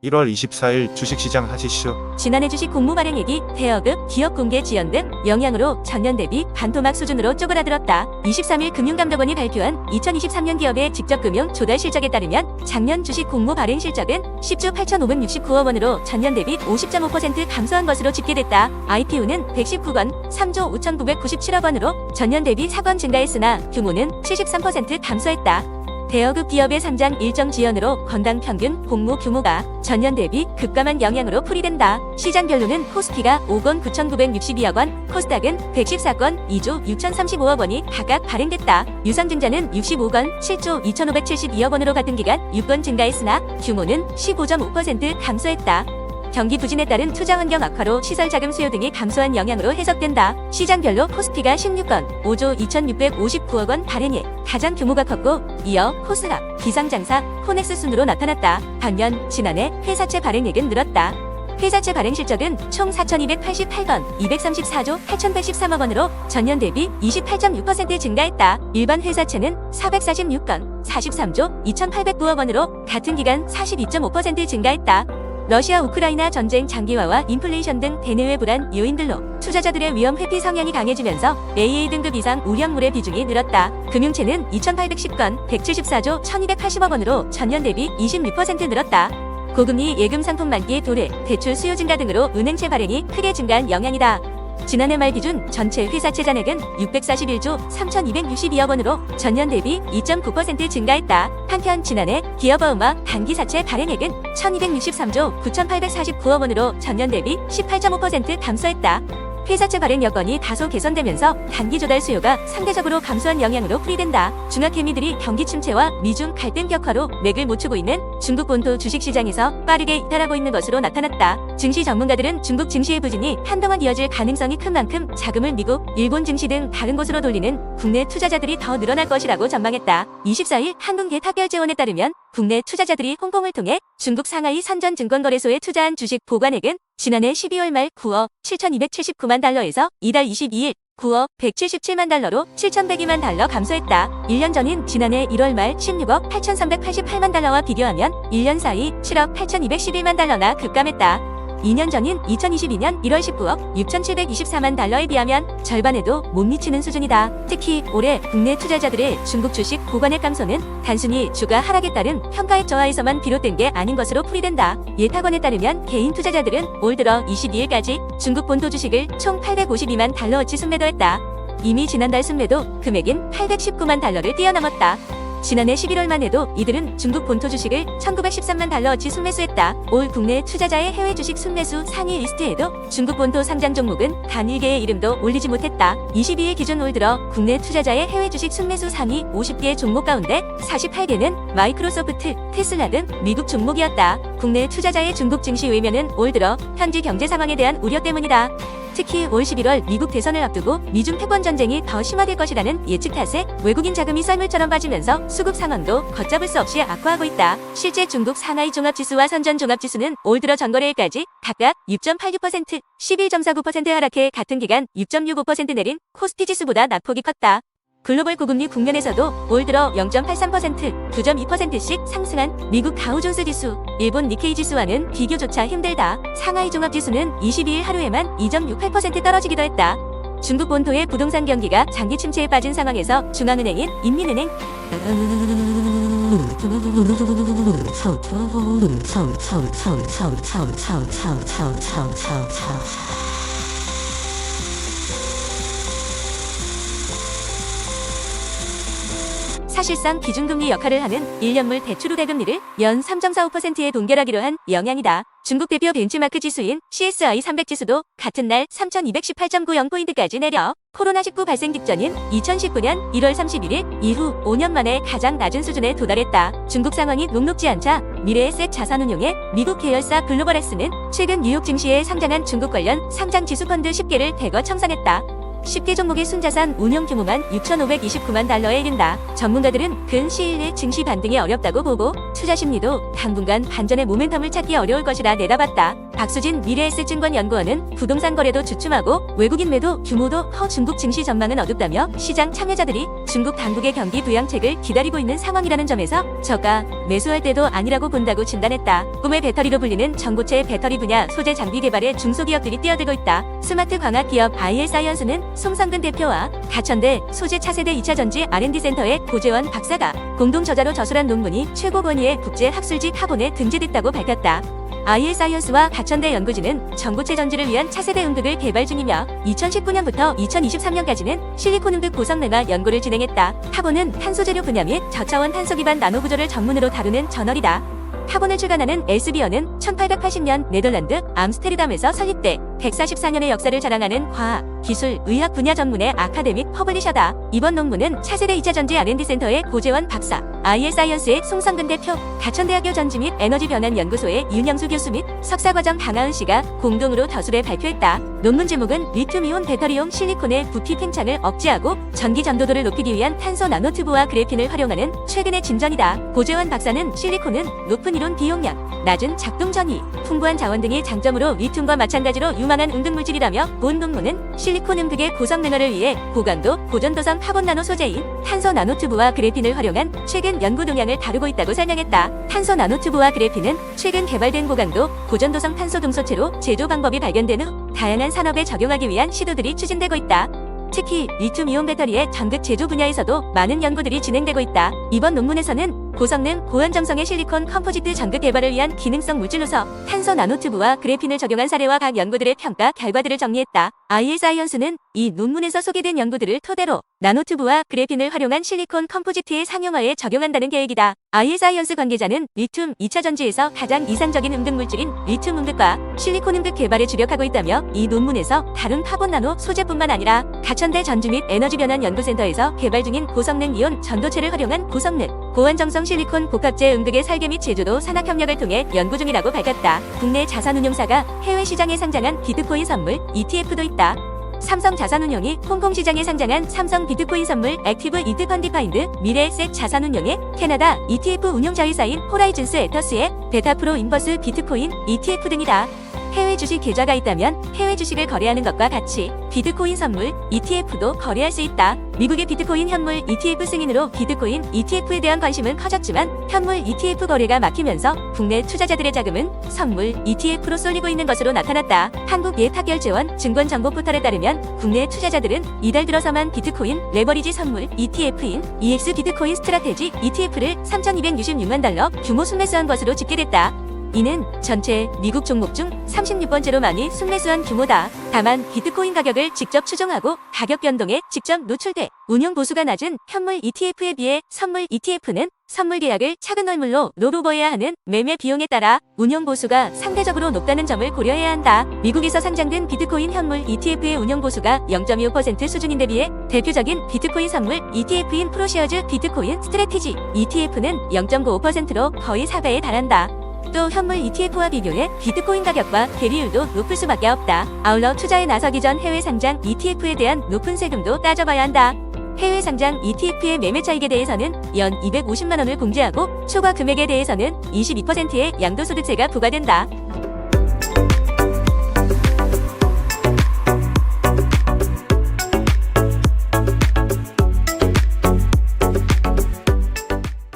1월 24일 주식시장 하시슈. 지난해 주식 공모 발행액이 대여급, 기업 공개 지연 등 영향으로 전년 대비 반토막 수준으로 쪼그라들었다. 23일 금융감독원이 발표한 2023년 기업의 직접 금융 조달 실적에 따르면 작년 주식 공모 발행 실적은 10조 8,569억 원으로 전년 대비 50.5% 감소한 것으로 집계됐다. IPO는 119건, 3조 5,997억 원으로 전년 대비 4건 증가했으나 규모는 73% 감소했다. 대여급 기업의 상장 일정 지연으로 건당 평균 공모 규모가 전년 대비 급감한 영향으로 풀이된다. 시장별로는 코스피가 5건 9,962억 원, 코스닥은 114건 2조 6,035억 원이 각각 발행됐다. 유상증자는 65건 7조 2,572억 원으로 같은 기간 6건 증가했으나 규모는 15.5% 감소했다. 경기 부진에 따른 투자 환경 악화로 시설 자금 수요 등이 감소한 영향으로 해석된다. 시장별로 코스피가 16건 5조 2,659억 원 발행액 가장 규모가 컸고 이어 코스닥, 기상장사, 코넥스 순으로 나타났다. 반면 지난해 회사채 발행액은 늘었다. 회사채 발행 실적은 총 4,288건 234조 8,113억 원으로 전년 대비 28.6% 증가했다. 일반 회사채는 446건 43조 2,809억 원으로 같은 기간 42.5% 증가했다. 러시아 우크라이나 전쟁 장기화와 인플레이션 등 대내외 불안 요인들로 투자자들의 위험 회피 성향이 강해지면서 AA 등급 이상 우량물의 비중이 늘었다. 금융채는 2,810건 174조 1,280억 원으로 전년 대비 26% 늘었다. 고금리 예금 상품 만기 도래, 대출 수요 증가 등으로 은행채 발행이 크게 증가한 영향이다. 지난해 말 기준 전체 회사채 잔액은 641조 3,262억 원으로 전년 대비 2.9% 증가했다. 한편 지난해 기업어음악 단기사채 발행액은 1,263조 9,849억 원으로 전년 대비 18.5% 감소했다. 회사채 발행 여건이 다소 개선되면서 단기 조달 수요가 상대적으로 감소한 영향으로 풀이된다. 중화케미들이 경기 침체와 미중 갈등 격화로 맥을 못 추고 있는 중국 본토 주식시장에서 빠르게 이탈하고 있는 것으로 나타났다. 증시 전문가들은 중국 증시의 부진이 한동안 이어질 가능성이 큰 만큼 자금을 미국, 일본 증시 등 다른 곳으로 돌리는 국내 투자자들이 더 늘어날 것이라고 전망했다. 24일 한국개탁결제원에 따르면 국내 투자자들이 홍콩을 통해 중국 상하이 선전증권거래소에 투자한 주식 보관액은 지난해 12월 말 9억 7,279만 달러에서 이달 22일 9억 177만 달러로 7,102만 달러 감소했다. 1년 전인 지난해 1월 말 16억 8,388만 달러와 비교하면 1년 사이 7억 8,211만 달러나 급감했다. 2년 전인 2022년 1월 19억 6,724만 달러에 비하면 절반에도 못 미치는 수준이다. 특히 올해 국내 투자자들의 중국 주식 보관액 감소는 단순히 주가 하락에 따른 평가액 저하에서만 비롯된 게 아닌 것으로 풀이된다. 예탁원에 따르면 개인 투자자들은 올 들어 22일까지 중국 본토 주식을 총 852만 달러어치 순매도했다. 이미 지난달 순매도 금액인 819만 달러를 뛰어넘었다. 지난해 11월만 해도 이들은 중국 본토 주식을 1,913만 달러어치 순매수했다. 올 국내 투자자의 해외 주식 순매수 상위 리스트에도 중국 본토 상장 종목은 단 1개의 이름도 올리지 못했다. 22일 기준 올 들어 국내 투자자의 해외 주식 순매수 상위 50개 종목 가운데 48개는 마이크로소프트, 테슬라 등 미국 종목이었다. 국내 투자자의 중국 증시 외면은 올 들어 현지 경제 상황에 대한 우려 때문이다. 특히 올 11월 미국 대선을 앞두고 미중 패권 전쟁이 더 심화될 것이라는 예측 탓에 외국인 자금이 썰물처럼 빠지면서 수급 상황도 걷잡을 수 없이 악화하고 있다. 실제 중국 상하이 종합지수와 선전 종합지수는 올 들어 전거래일까지 각각 6.86%, 11.49% 하락해 같은 기간 6.65% 내린 코스피 지수보다 낙폭이 컸다. 글로벌 고금리 국면에서도 올 들어 0.83%, 9.2%씩 상승한 미국 다우존스 지수, 일본 니케이 지수와는 비교조차 힘들다. 상하이 종합지수는 22일 하루에만 2.68% 떨어지기도 했다. 중국 본토의 부동산 경기가 장기 침체에 빠진 상황에서 중앙은행인 인민은행 사실상 기준금리 역할을 하는 1년물 대출 우대 금리를 연 3.45%에 동결하기로 한 영향이다. 중국 대표 벤치마크 지수인 CSI 300 지수도 같은 날 3,218.90포인트까지 내려 코로나19 발생 직전인 2019년 1월 31일 이후 5년 만에 가장 낮은 수준에 도달했다. 중국 상황이 녹록지 않자 미래에셋 자산운용의 미국 계열사 글로벌에스는 최근 뉴욕 증시에 상장한 중국 관련 상장 지수펀드 10개를 대거 청산했다. 10개 종목의 순자산 운용 규모만 6,529만 달러에 이른다. 전문가들은 근 시일 내 증시 반등이 어렵다고 보고 투자 심리도 당분간 반전의 모멘텀을 찾기 어려울 것이라 내다봤다. 박수진 미래에셋증권연구원은 부동산 거래도 주춤하고 외국인 매도 규모도 커 중국 증시 전망은 어둡다며 시장 참여자들이 중국 당국의 경기 부양책을 기다리고 있는 상황이라는 점에서 저가 매수할 때도 아니라고 본다고 진단했다. 꿈의 배터리로 불리는 전고체 배터리 분야 소재 장비 개발에 중소기업들이 뛰어들고 있다. 스마트 광학 기업 IL사이언스는 송성근 대표와 가천대 소재 차세대 2차 전지 R&D 센터의 고재원 박사가 공동 저자로 저술한 논문이 최고 권위의 국제 학술지 카본에 등재됐다고 밝혔다. IL사이언스와 가천대 연구진은 전고체 전지를 위한 차세대 응극을 개발 중이며 2019년부터 2023년까지는 실리콘 응극 고성 냉화 연구를 진행했다. 카본은 탄소 재료 분야 및 저차원 탄소 기반 나노 구조를 전문으로 다루는 저널이다. 카본을 출간하는 엘스비어는 1880년 네덜란드 암스테르담에서 설립돼 144년의 역사를 자랑하는 과학, 기술, 의학 분야 전문의 아카데믹 퍼블리셔다. 이번 논문은 차세대 2차 전지 R&D 센터의 고재원 박사, IL사이언스의 송성근 대표, 가천대학교 전지 및 에너지 변환 연구소의 윤영수 교수 및 석사과정 강하은 씨가 공동으로 저술해 발표했다. 논문 제목은 리튬이온 배터리용 실리콘의 부피 팽창을 억제하고 전기 전도도를 높이기 위한 탄소 나노튜브와 그래핀을 활용하는 최근의 진전이다. 고재원 박사는 실리콘은 높은 이론 비용량, 낮은 작동 전위, 풍부한 자원 등이 장점으로 리튬과 마찬가지로 유망한 응급물질이라며 본 논문은 실리콘 응극의 고성 냉화를 위해 고강도 고전도성 카본 나노 소재인 탄소 나노튜브와 그래핀을 활용한 최근 연구 동향을 다루고 있다고 설명했다. 탄소 나노튜브와 그래핀은 최근 개발된 고강도 고전도성 탄소 동소체로 제조 방법이 발견된 후 다양한 산업에 적용하기 위한 시도들이 추진되고 있다. 특히 리튬이온 배터리의 전극 제조 분야에서도 많은 연구들이 진행되고 있다. 이번 논문에서는 고성능, 고현정성의 실리콘 컴포지트 전극 개발을 위한 기능성 물질로서 탄소 나노튜브와 그래핀을 적용한 사례와 각 연구들의 평가 결과들을 정리했다. IL사이언스는 이 논문에서 소개된 연구들을 토대로 나노튜브와 그래핀을 활용한 실리콘 컴포지트의 상용화에 적용한다는 계획이다. IL사이언스 관계자는 리튬 2차 전지에서 가장 이상적인 응급 물질인 리튬 응급과 실리콘 응급 개발에 주력하고 있다며 이 논문에서 다른 카본 나노 소재뿐만 아니라 가천대 전지 및 에너지 변환 연구센터에서 개발 중인 고성능 이온 전도체를 활용한 고성능, 고환정성 실리콘 복합재 응극의 설계 및 제조도 산학협력을 통해 연구 중이라고 밝혔다. 국내 자산운용사가 해외 시장에 상장한 비트코인 선물 ETF도 있다. 삼성 자산운용이 홍콩 시장에 상장한 삼성 비트코인 선물 액티브 이트 펀디파인드 미래에셋 자산운용의 캐나다 ETF 운용 자회사인 호라이즌스 에터스의 베타프로 인버스 비트코인 ETF 등이다. 해외 주식 계좌가 있다면 해외 주식을 거래하는 것과 같이 비트코인 선물 ETF도 거래할 수 있다. 미국의 비트코인 현물 ETF 승인으로 비트코인 ETF에 대한 관심은 커졌지만 현물 ETF 거래가 막히면서 국내 투자자들의 자금은 선물 ETF로 쏠리고 있는 것으로 나타났다. 한국예탁결제원 증권정보 포털에 따르면 국내 투자자들은 이달 들어서만 비트코인 레버리지 선물 ETF인 EX 비트코인 스트라테지 ETF를 3,266만 달러 규모 순매수한 것으로 집계됐다. 이는 전체 미국 종목 중 36번째로 많이 순매수한 규모다. 다만 비트코인 가격을 직접 추종하고 가격 변동에 직접 노출돼 운용 보수가 낮은 현물 ETF에 비해 선물 ETF는 선물 계약을 작은 월물로 롤오버해야 하는 매매 비용에 따라 운용 보수가 상대적으로 높다는 점을 고려해야 한다. 미국에서 상장된 비트코인 현물 ETF의 운용 보수가 0.25% 수준인데 비해 대표적인 비트코인 선물 ETF인 프로시어즈 비트코인 스트래티지 ETF는 0.95%로 거의 4배에 달한다. 또 현물 ETF와 비교해 비트코인 가격과 계리율도 높을 수밖에 없다. 아울러 투자에 나서기 전 해외 상장 ETF에 대한 높은 세금도 따져봐야 한다. 해외 상장 ETF의 매매 차익에 대해서는 연 250만 원을 공제하고 초과 금액에 대해서는 22%의 양도소득세가 부과된다.